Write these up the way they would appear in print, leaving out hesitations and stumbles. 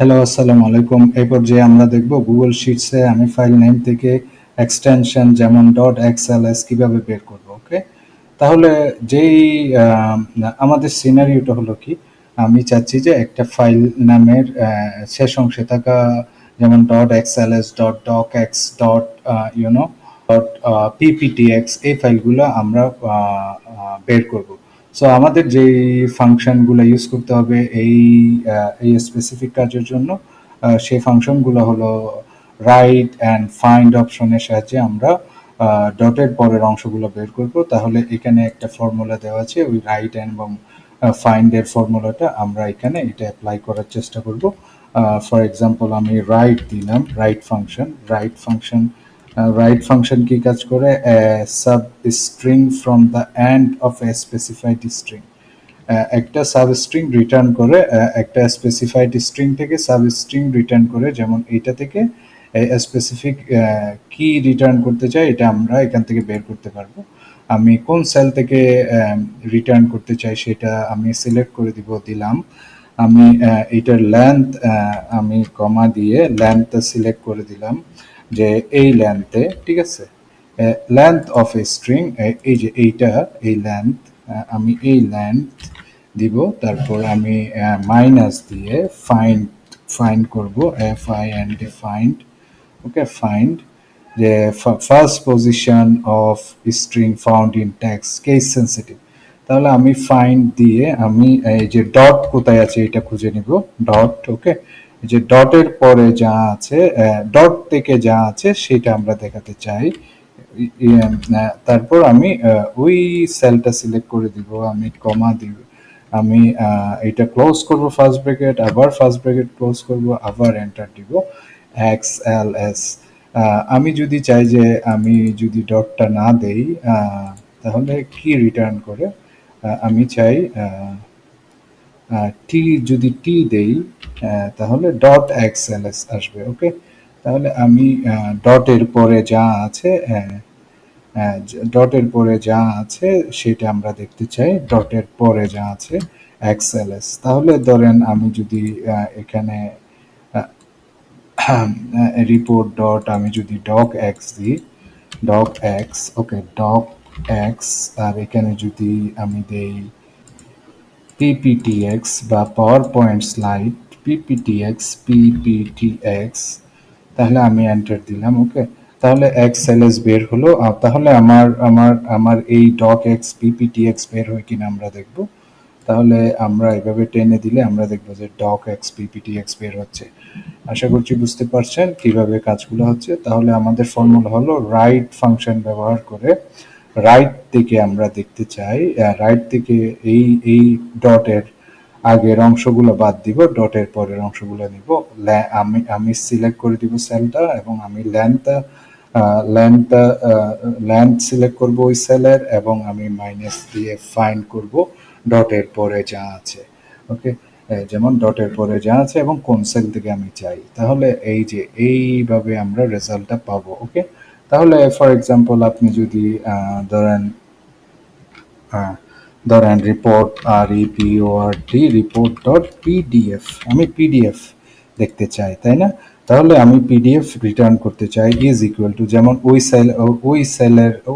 Hello, আসসালামু আলাইকুম। এই পর্যায়ে আমরা দেখব গুগল শিটসে আমি ফাইল নেম থেকে এক্সটেনশন যেমন .xls কিভাবে বের করব। ওকে, তাহলে যেই আম, আমাদের সিনারিওটা হলো কি, আমি চাচ্ছি যে একটা ফাইল নামের শেষ অংশে থাকা যেমন .xls .docx ইউনো .pptx এই ফাইলগুলো আমরা বের করব। সো আমাদের যেই ফাংশনগুলো ইউজ করতে হবে এই স্পেসিফিক কাজের জন্য, সেই ফাংশনগুলো হলো রাইট অ্যান্ড ফাইন্ড অপশনের সাহায্যে আমরা ডটের পরের অংশগুলো বের করব। তাহলে এখানে একটা ফর্মুলা দেওয়া আছে, ওই রাইট এবং ফাইন্ডের ফর্মুলাটা আমরা এখানে এটা অ্যাপ্লাই করার চেষ্টা করব। ফর এক্সাম্পল আমি রাইট দিলাম, রাইট ফাংশন কি কাজ করে, sub string from the end of A specified string, একটা সাব স্ট্রিং রিটার্ন করে, একটা স্পেসিফাইড স্ট্রিং থেকে সাব স্ট্রিং রিটার্ন করে, যেমন এইটা থেকে স্পেসিফিক কি রিটার্ন করতে চাই এটা আমরা এখান থেকে বের করতে পারবো। আমি কোন সেল থেকে রিটার্ন করতে চাই সেটা আমি সিলেক্ট করে দিলাম। আমি এইটার লেন্থ আমি কমা দিয়ে লেন্থ সিলেক্ট করে দিলাম যে এই লেন্থে, ঠিক আছে, লেন্থ অফ এ স্ট্রিং, এই যে এইটা, এই লেন্থ, আমি এই লেন্থ দিব। তারপর আমি মাইনাস দিয়ে ফাইন্ড ফাইন্ড করব, FIND ফাইন্ড। ওকে, ফাইন্ড যে first position of string found in text case sensitive. তাহলে আমি ফাইন্ড দিয়ে আমি এই যে ডট কোথায় আছে এটা খুঁজে নিব, ডট। ওকে, যে ডটের পরে যা আছে, ডট থেকে যা আছে সেটা আমরা দেখাতে চাই। তারপর আমি ওই সেলটা সিলেক্ট করে দিব, আমি কমা দিব, আমি এটা ক্লোজ করব ফার্স্ট ব্র্যাকেট, আবার ফার্স্ট ব্র্যাকেট ক্লোজ করব, আবার এন্টার দিব, XLS। আমি যদি চাই যে আমি যদি ডটটা না দেই, তাহলে কি রিটার্ন করে, আমি চাই টি, যদি টি দেই তাহলে .xls আসবে। ওকে, তাহলে আমি ডটের পরে যা আছে, ডটের পরে যা আছে সেটা আমরা দেখতে চাই, ডটের পরে যা আছে XLS। তাহলে ধরেন আমি যদি এখানে রিপোর্ট ডট, আমি যদি ডক এক্স দিই, ডক এক্স, ওকে, ডক এক্স, আর এখানে যদি আমি দেই PPTX বা পাওয়ার পয়েন্ট স্লাইড, PPTX, তাহলে আমি এন্টার দিলাম। ওকে, তাহলে XLS বের হলো। তাহলে আমার এই ডক এক্স PPTX বের হয় কিনা আমরা দেখব। তাহলে আমরা এভাবে টেনে দিলে আমরা দেখবো যে ডক এক্স PPTX বের হচ্ছে। আশা করছি বুঝতে পারছেন কিভাবে কাজগুলো হচ্ছে। তাহলে আমাদের ফর্মুলা হলো রাইট ফাংশন ব্যবহার করে রাইট থেকে আমরা দেখতে চাই, রাইট থেকে এই এই ডটের আগের অংশগুলো বাদ দিব, ডটের পরের অংশগুলো নিব। আমি সিলেক্ট করে দিব সেলটা, এবং আমি লেন্থ লেন্থ সিলেক্ট করব ওই সেলের, এবং আমি মাইনাস দিয়ে ফাইন্ড করব ডটের পরে যা আছে। ওকে, যেমন ডটের পরে যা আছে এবং কোন সেল থেকে আমি চাই। তাহলে এই যে এইভাবে আমরা রেজাল্টটা পাবো। ওকে, তাহলে ফর এক্সাম্পল আপনি যদি ধরেন রিপোর্ট, রিপোর্ট ডট পিডিএফ, আমি পিডিএফ দেখতে চাই, তাই না? তাহলে আমি পিডিএফ রিটার্ন করতে চাই ইজ ইকুয়াল টু, যেমন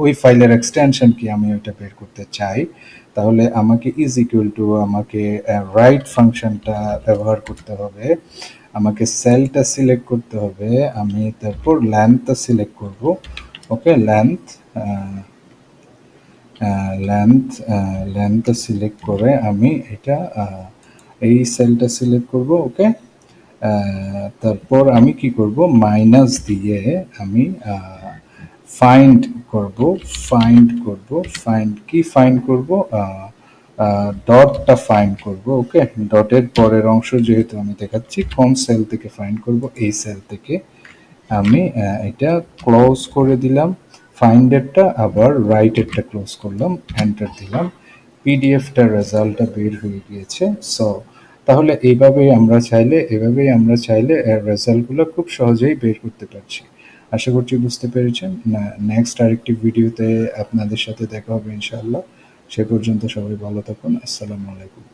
ওই ফাইলের এক্সটেনশন কি আমি ওইটা বের করতে চাই। তাহলে আমাকে ইজ ইকুয়াল টু, আমাকে রাইট ফাংশনটা ব্যবহার করতে হবে, আমাকে সেলটা সিলেক্ট করতে হবে, আমি তারপর লেন্থটা সিলেক্ট করব। ওকে, লেন্থ সিলেক্ট করে আমি এটা এই সেলটা সিলেক্ট করব। ওকে, তারপর আমি কি করব, মাইনাস দিয়ে আমি ফাইন্ড করব, ফাইন্ড করব, ডটটা ফাইন্ড করব। ওকে, ডটের পরের অংশ যেহেতু আমি দেখাচ্ছি, কোন সেল থেকে ফাইন্ড করব, এই সেল থেকে আমি এটা ক্লোজ করে দিলাম, ফাইন্ডেরটা, আবার রাইটেরটা ক্লোজ করলাম, এন্টার দিলাম, পিডিএফটার রেজাল্টটা বের হয়ে গিয়েছে। সো তাহলে এভাবেই আমরা চাইলে রেজাল্টগুলো খুব সহজেই বের করতে পারছি। আশা করছি বুঝতে পেরেছেন। নেক্সট আরেকটি ভিডিওতে আপনাদের সাথে দেখা হবে ইনশাআল্লাহ। সে পর্যন্ত সবাই ভালো থাকুন। আসসালামু আলাইকুম।